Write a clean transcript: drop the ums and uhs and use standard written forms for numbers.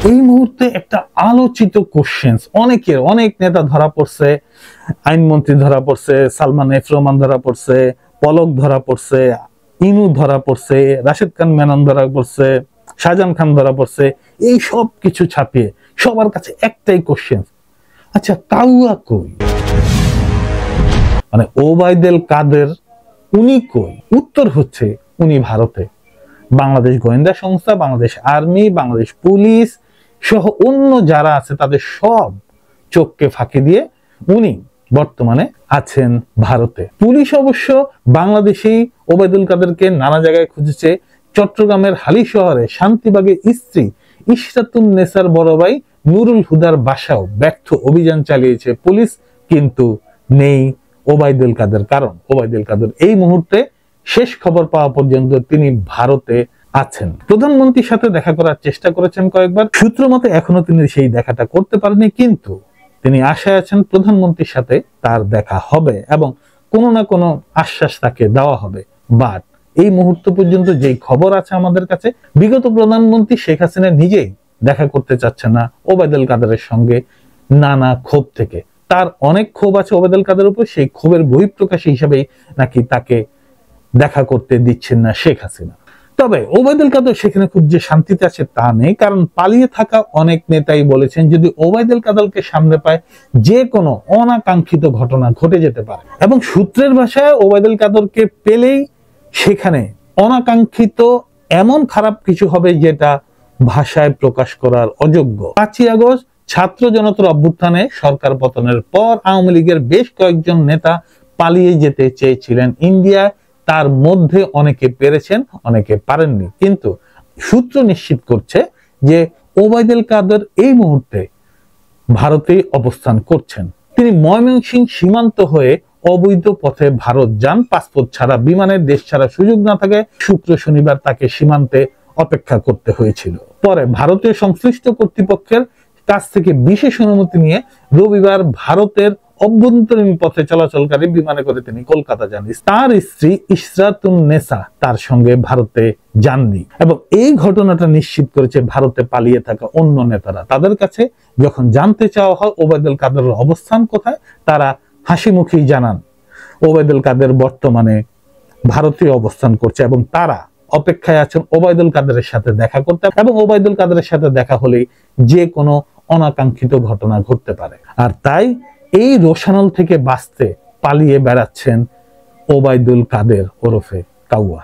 এই মুহূর্তে একটা আলোচিত কোশ্চেন, অনেক নেতা ধরা পড়ছে, আইনমন্ত্রী ধরা পড়ছে, সালমান এফ রহমান ধরা পড়ছে, পলক ধরা পড়ছে, ইনু ধরা পড়ছে, রাশেদ খান মেনন ধরা পড়ছে, শাহজাহান খান ধরা পড়ছে। এই সব কিছু ছাপিয়ে সবার কাছে একটাই কোশ্চেন, আচ্ছা কাউয়া কই, মানে ওবায়দুল কাদের উনি কই? উত্তর হচ্ছে উনি ভারতে। বাংলাদেশ গোয়েন্দা সংস্থা, বাংলাদেশ আর্মি, বাংলাদেশ পুলিশ সহ অন্য যারা আছে তাদের সব চোখকে ফাঁকি দিয়ে উনি বর্তমানে আছেন ভারতে। পুলিশ অবশ্য বাংলাদেশেই ওবায়দুল কাদেরকে নানা জায়গায় খুঁজেছে। চট্টগ্রামের হালি শহরে শান্তিবাগে স্ত্রী ইশরাতুন নেসার বড় ভাই নুরুল হুদার বাসাও ব্যর্থ অভিযান চালিয়েছে পুলিশ, কিন্তু নেই ওবায়দুল কাদের। কারণ ওবায়দুল কাদের এই মুহূর্তে শেষ খবর পাওয়া পর্যন্ত তিনি ভারতে আছেন। প্রধানমন্ত্রীর সাথে দেখা করার চেষ্টা করেছেন কয়েকবার, সূত্র মতে এখনো তিনি সেই দেখাটা করতে পারেনি, কিন্তু তিনি আশায় আছেন প্রধানমন্ত্রীর সাথে তার দেখা হবে এবং কোনো না কোনো আশ্বাস তাকে দেওয়া হবে। বাট এই মুহূর্ত পর্যন্ত যেই খবর আছে আমাদের কাছে, বিগত প্রধানমন্ত্রী শেখ হাসিনা নিজেই দেখা করতে চাচ্ছেন না ওবায়দুল কাদেরের সঙ্গে, নানা ক্ষোভ থেকে। তার অনেক ক্ষোভ আছে ওবায়দুল কাদের উপর, সেই ক্ষোভের বহিঃপ্রকাশ হিসাবেই নাকি তাকে দেখা করতে দিচ্ছেন না শেখ হাসিনা। তবে ওবায়দুল কাদের সেখানে খুব যে শান্তিতে আছে তা নেই, কারণ পালিয়ে থাকা অনেক নেতাই বলেছেন যদি ওবায়দুল কাদেরকে সামনে পায় যে কোনো অনাকাঙ্ক্ষিত ঘটনা ঘটে যেতে পারে, এবং সূত্রের ভাষায় ওবায়দুল কাদেরকে পেলেই সেখানে অনাকাঙ্ক্ষিত এমন খারাপ কিছু হবে যেটা ভাষায় প্রকাশ করার অযোগ্য। 5ই আগস্ট ছাত্র জনতার অভ্যুত্থানে সরকার পতনের পর আওয়ামী লীগের বেশ কয়েকজন নেতা পালিয়ে যেতে চেয়েছিলেন ইন্ডিয়ায়, তার মধ্যে অনেকে পেরেছেন, অনেকে পারেননি। কিন্তু সূত্র নিশ্চিত করছে যে ওবায়দুল কাদের এই মুহূর্তে ভারতে অবস্থান করছেন। তিনি ময়মনসিংহ সীমান্ত হয়ে অবৈধ পথে ভারত যান, পাসপোর্ট ছাড়া বিমানে দেশ ছাড়া সুযোগ না থাকে শুক্র শনিবার তাকে সীমান্তে অপেক্ষা করতে হয়েছিল। পরে ভারতীয় সংশ্লিষ্ট কর্তৃপক্ষের কাছ থেকে বিশেষ অনুমতি নিয়ে রবিবার ভারতের অভ্যন্তরীণ পথে চলাচলকারী বিমানে করে তিনি কলকাতা যান। তার স্ত্রী ইশরাতুন নেসা তার সঙ্গে ভারতে যাননি, এবং এই ঘটনাটা নিশ্চিত করেছে ভারতে পালিয়ে থাকা অন্য নেতারা। তাদের কাছে যখন জানতে চাওয়া হয় ওবায়দুল কাদেরের অবস্থান কোথায়, তারা হাসি মুখেই জানান ওবায়দুল কাদের বর্তমানে ভারতীয় অবস্থান করছে এবং তারা অপেক্ষায় আছেন ওবায়দুল কাদেরের সাথে দেখা করতে, এবং ওবায়দুল কাদেরের সাথে দেখা হলেই যে কোনো অনাকাঙ্ক্ষিত ঘটনা ঘটতে পারে। আর তাই এই রোশানল থেকে বাঁচতে পালিয়ে বেড়াচ্ছেন ওবায়দুল কাদের ওরফে কাউয়া।